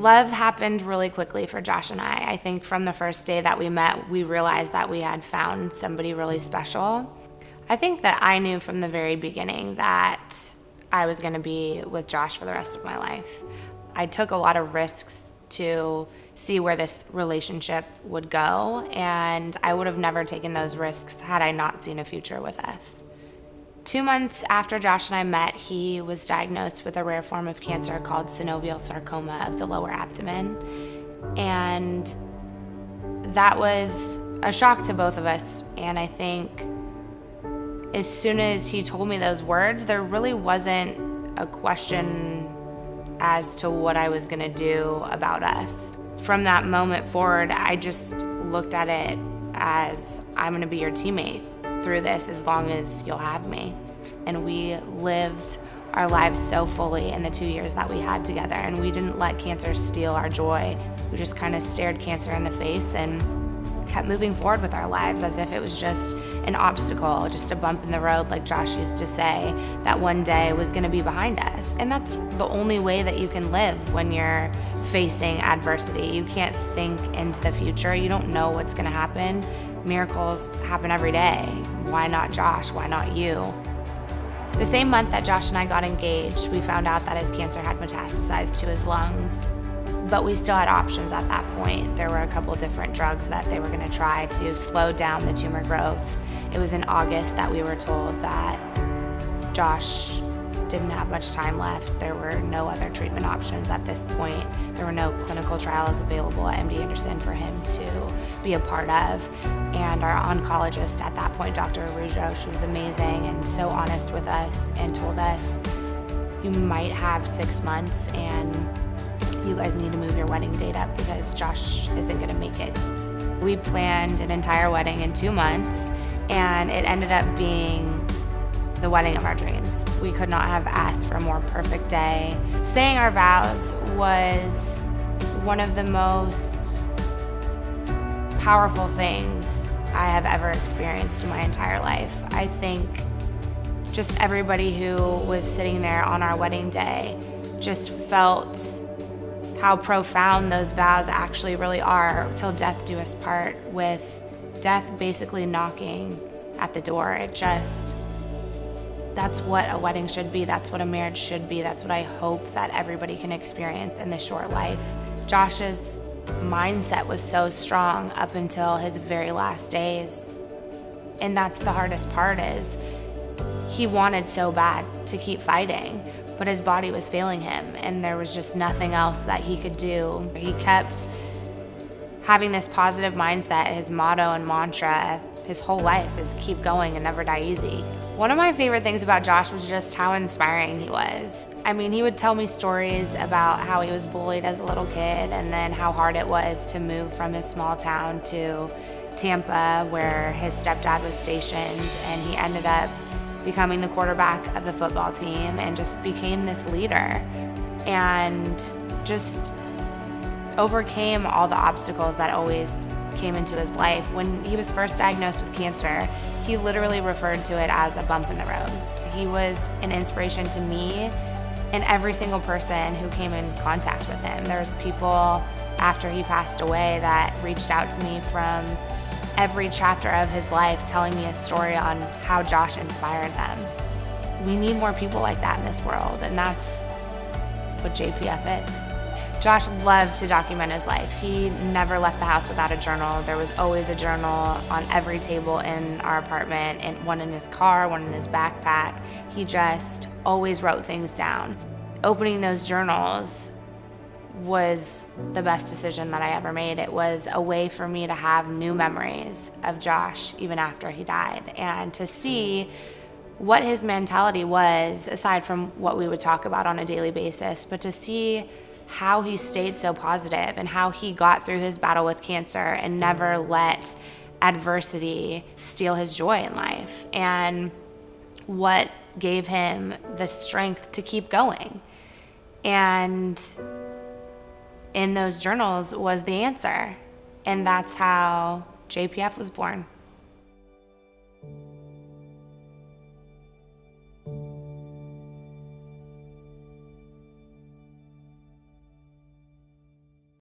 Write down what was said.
Love happened really quickly for Josh and I. I think from the first day that we met, we realized that we had found somebody really special. I think that I knew from the very beginning that I was going to be with Josh for the rest of my life. I took a lot of risks to see where this relationship would go, and I would have never taken those risks had I not seen a future with us. 2 months after Josh and I met, he was diagnosed with a rare form of cancer called synovial sarcoma of the lower abdomen. And that was a shock to both of us. And I think as soon as he told me those words, there really wasn't a question as to what I was gonna do about us. From that moment forward, I just looked at it as, I'm gonna be your teammate through this as long as you'll have me. And we lived our lives so fully in the 2 years that we had together, and we didn't let cancer steal our joy. We just kind of stared cancer in the face and kept moving forward with our lives as if it was just an obstacle, just a bump in the road, like Josh used to say, that one day was gonna be behind us. And that's the only way that you can live when you're facing adversity. You can't think into the future. You don't know what's gonna happen. Miracles happen every day. Why not Josh? Why not you? The same month that Josh and I got engaged, we found out that his cancer had metastasized to his lungs, but we still had options at that point. There were a couple different drugs that they were gonna try to slow down the tumor growth. It was in August that we were told that Josh didn't have much time left. There were no other treatment options at this point. There were no clinical trials available at MD Anderson for him to be a part of. And our oncologist at that point, Dr. Araujo, she was amazing and so honest with us and told us, you might have 6 months and you guys need to move your wedding date up because Josh isn't gonna make it. We planned an entire wedding in 2 months, and it ended up being the wedding of our dreams. We could not have asked for a more perfect day. Saying our vows was one of the most powerful things I have ever experienced in my entire life. I think just everybody who was sitting there on our wedding day just felt how profound those vows actually really are. Till death do us part, with death basically knocking at the door. That's what a wedding should be. That's what a marriage should be. That's what I hope that everybody can experience in this short life. Josh's mindset was so strong up until his very last days. And that's the hardest part, is he wanted so bad to keep fighting, but his body was failing him and there was just nothing else that he could do. He kept having this positive mindset. His motto and mantra his whole life is keep going and never die easy. One of my favorite things about Josh was just how inspiring he was. I mean, he would tell me stories about how he was bullied as a little kid and then how hard it was to move from his small town to Tampa, where his stepdad was stationed, and he ended up becoming the quarterback of the football team and just became this leader and just overcame all the obstacles that always came into his life. When he was first diagnosed with cancer, he literally referred to it as a bump in the road. He was an inspiration to me and every single person who came in contact with him. There's people after he passed away that reached out to me from every chapter of his life telling me a story on how Josh inspired them. We need more people like that in this world, and that's what JPF is. Josh loved to document his life. He never left the house without a journal. There was always a journal on every table in our apartment, and one in his car, one in his backpack. He just always wrote things down. Opening those journals was the best decision that I ever made. It was a way for me to have new memories of Josh even after he died, and to see what his mentality was, aside from what we would talk about on a daily basis, but to see how he stayed so positive and how he got through his battle with cancer and never let adversity steal his joy in life, and what gave him the strength to keep going. And in those journals was the answer. And that's how JPF was born.